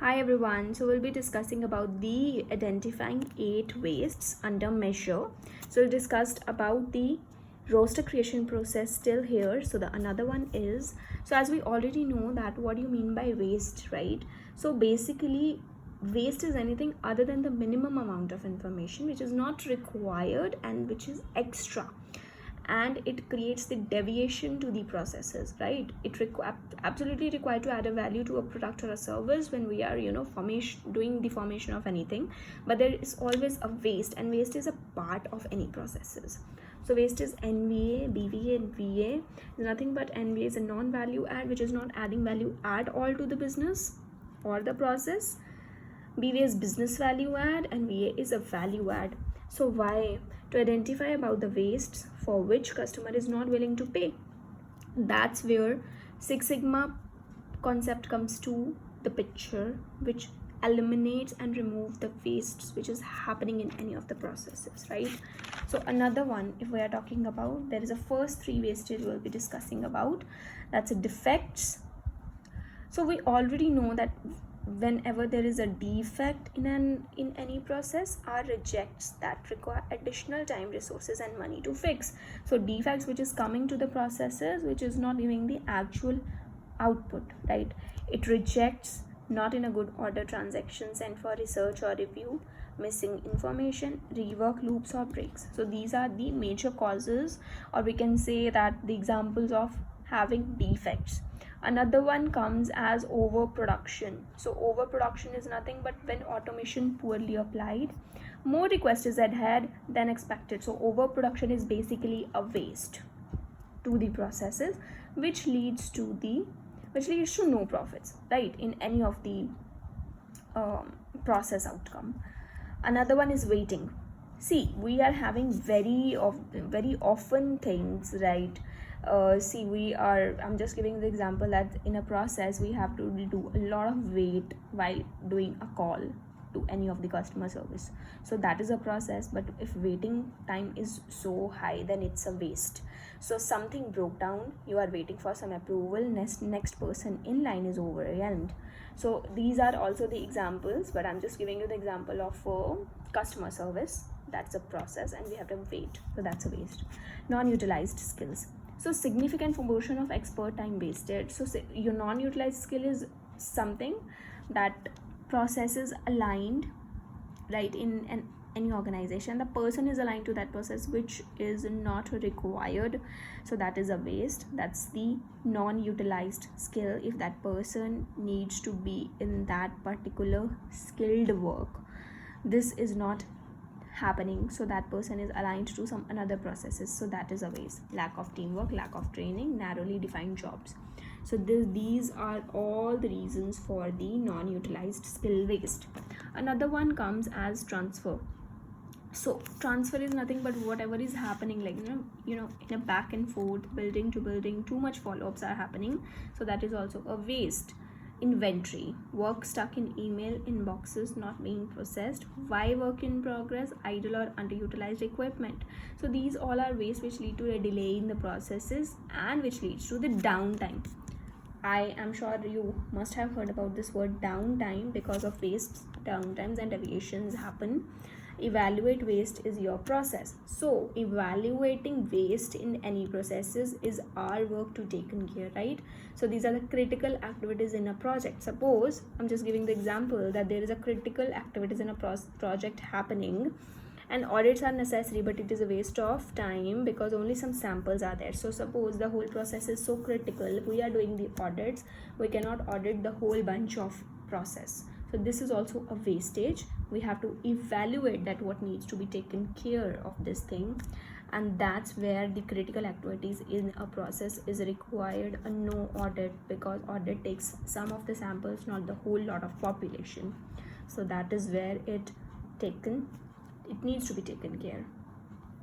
Hi everyone, so we'll be discussing about the identifying 8 wastes under measure. So we'll discussed about the roster creation process still here. So the another one is, so as we already know that what do you mean by waste, right? So basically waste is anything other than the minimum amount of information which is not required and which is extra, and it creates the deviation to the processes, right? It absolutely required to add a value to a product or a service when we are doing the formation of anything, but there is always a waste, and waste is a part of any processes. So waste is NVA, BVA and VA. Is nothing but NVA is a non-value add which is not adding value at all to the business or the process. BVA is business value add and VA is a value add. So why? To identify about the wastes for which customer is not willing to pay. That's where Six Sigma concept comes to the picture, which eliminates and remove the wastes which is happening in any of the processes, right? So another one, if we are talking about, there is a first 3 wastage we'll be discussing about. That's a defects. So we already know that whenever there is a defect in any process, our rejects that require additional time, resources and money to fix. So defects which is coming to the processes which is not giving the actual output, right? It rejects not in a good order transactions and for research or review, missing information, rework loops or breaks. So these are the major causes, or we can say that the examples of having defects. Another one comes as overproduction. So overproduction is nothing but when automation poorly applied, more request is ahead than expected. So overproduction is basically a waste to the processes, which leads to no profits, right, in any of the process outcome. Another one is waiting. See, we are having very often things, right? I'm just giving the example that in a process we have to do a lot of wait while doing a call to any of the customer service. So that is a process, but if waiting time is so high, then it's a waste. So something broke down, you are waiting for some approval, next person in line is overwhelmed. So these are also the examples, but I'm just giving you the example of customer service. That's a process and we have to wait, so that's a waste. Non-utilized skills. So significant proportion of expert time wasted. So your non-utilized skill is something that process is aligned, right, in any organization. The person is aligned to that process which is not required, so that is a waste. That's the non-utilized skill. If that person needs to be in that particular skilled work, this is not happening, so that person is aligned to some another processes, so that is a waste. Lack of teamwork, lack of training, narrowly defined jobs. So these are all the reasons for the non-utilized skill waste. Another one comes as transfer. So transfer is nothing but whatever is happening, like in a back and forth, building to building, too much follow-ups are happening, so that is also a waste. Inventory, work stuck in email inboxes not being processed. Why work in progress, idle or underutilized equipment. So these all are wastes which lead to a delay in the processes and which leads to the downtime. I am sure you must have heard about this word downtime. Because of wastes, downtimes and deviations happen. Evaluate waste is your process. So evaluating waste in any processes is our work to taken care, right? So these are the critical activities in a project. Suppose I'm just giving the example that there is a critical activities in a project happening and audits are necessary, but it is a waste of time because only some samples are there. So suppose the whole process is so critical, we are doing the audits, we cannot audit the whole bunch of process. So this is also a wastage. We have to evaluate that what needs to be taken care of this thing, and that's where the critical activities in a process is required a no audit, because audit takes some of the samples, not the whole lot of population. So that is where it needs to be taken care.